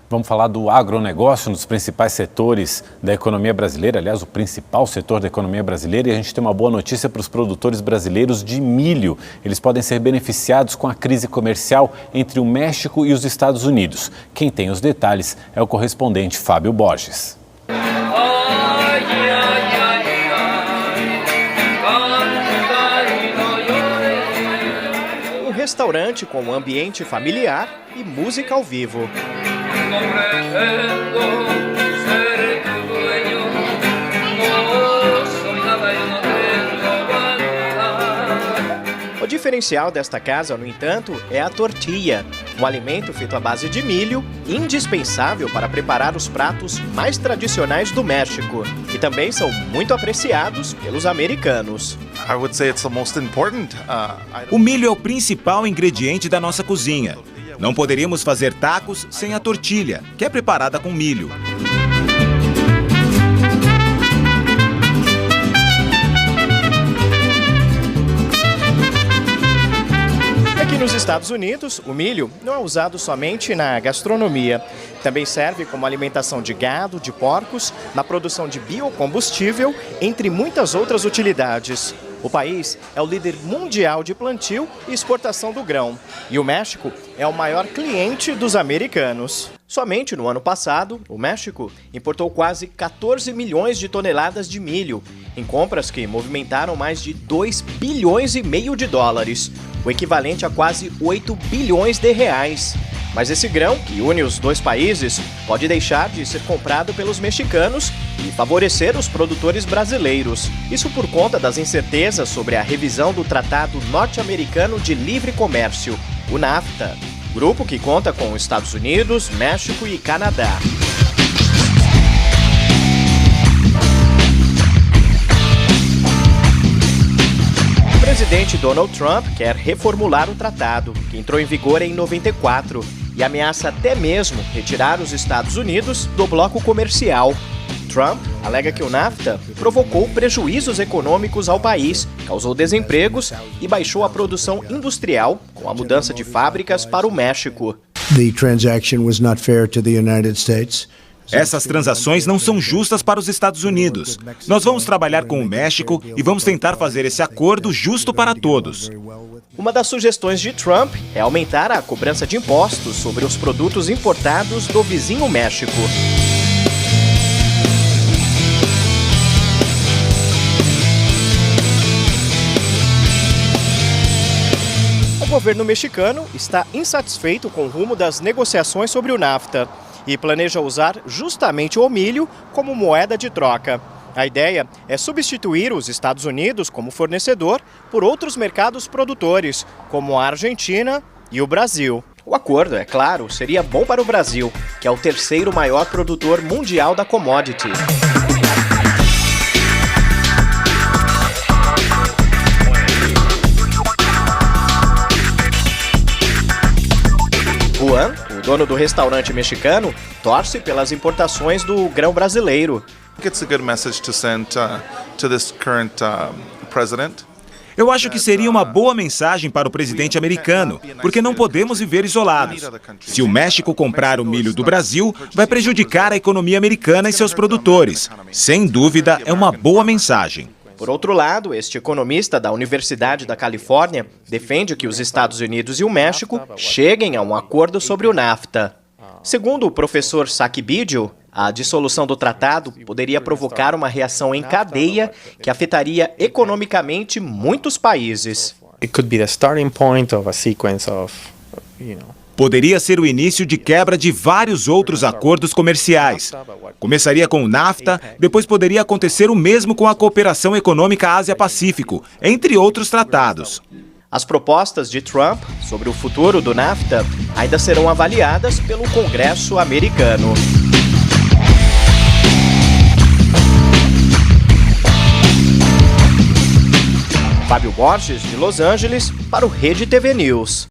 Vamos falar do agronegócio, um dos principais setores da economia brasileira, aliás, o principal setor da economia brasileira, e a gente tem uma boa notícia para os produtores brasileiros de milho. Eles podem ser beneficiados com a crise comercial entre o México e os Estados Unidos. Quem tem os detalhes é o correspondente Fábio Borges. Um restaurante com um ambiente familiar e música ao vivo. O diferencial desta casa, no entanto, é a tortilha, um alimento feito à base de milho, indispensável para preparar os pratos mais tradicionais do México, e também são muito apreciados pelos americanos. O milho é o principal ingrediente da nossa cozinha. Não poderíamos fazer tacos sem a tortilha, que é preparada com milho. Aqui nos Estados Unidos, o milho não é usado somente na gastronomia. Também serve como alimentação de gado, de porcos, na produção de biocombustível, entre muitas outras utilidades. O país é o líder mundial de plantio e exportação do grão. E o México é o maior cliente dos americanos. Somente no ano passado, o México importou quase 14 milhões de toneladas de milho, em compras que movimentaram mais de 2,5 bilhões de dólares, o equivalente a quase 8 bilhões de reais. Mas esse grão, que une os dois países, pode deixar de ser comprado pelos mexicanos e favorecer os produtores brasileiros. Isso por conta das incertezas sobre a revisão do Tratado Norte-Americano de Livre Comércio, o NAFTA, grupo que conta com os Estados Unidos, México e Canadá. O presidente Donald Trump quer reformular o tratado, que entrou em vigor em 94, e ameaça até mesmo retirar os Estados Unidos do bloco comercial. Trump alega que o NAFTA provocou prejuízos econômicos ao país, causou desempregos e baixou a produção industrial com a mudança de fábricas para o México. Essas transações não são justas para os Estados Unidos. Nós vamos trabalhar com o México e vamos tentar fazer esse acordo justo para todos. Uma das sugestões de Trump é aumentar a cobrança de impostos sobre os produtos importados do vizinho México. O governo mexicano está insatisfeito com o rumo das negociações sobre o NAFTA e planeja usar justamente o milho como moeda de troca. A ideia é substituir os Estados Unidos como fornecedor por outros mercados produtores, como a Argentina e o Brasil. O acordo, é claro, seria bom para o Brasil, que é o terceiro maior produtor mundial da commodity. Juan, o dono do restaurante mexicano, torce pelas importações do grão brasileiro. Eu acho que seria uma boa mensagem para o presidente americano, porque não podemos viver isolados. Se o México comprar o milho do Brasil, vai prejudicar a economia americana e seus produtores. Sem dúvida, é uma boa mensagem. Por outro lado, este economista da Universidade da Califórnia defende que os Estados Unidos e o México cheguem a um acordo sobre o NAFTA. Segundo o professor Saki Bidio, a dissolução do tratado poderia provocar uma reação em cadeia que afetaria economicamente muitos países. Poderia ser o início de quebra de vários outros acordos comerciais. Começaria com o NAFTA, depois poderia acontecer o mesmo com a Cooperação Econômica Ásia-Pacífico, entre outros tratados. As propostas de Trump sobre o futuro do NAFTA ainda serão avaliadas pelo Congresso americano. Fábio Borges, de Los Angeles, para o Rede TV News.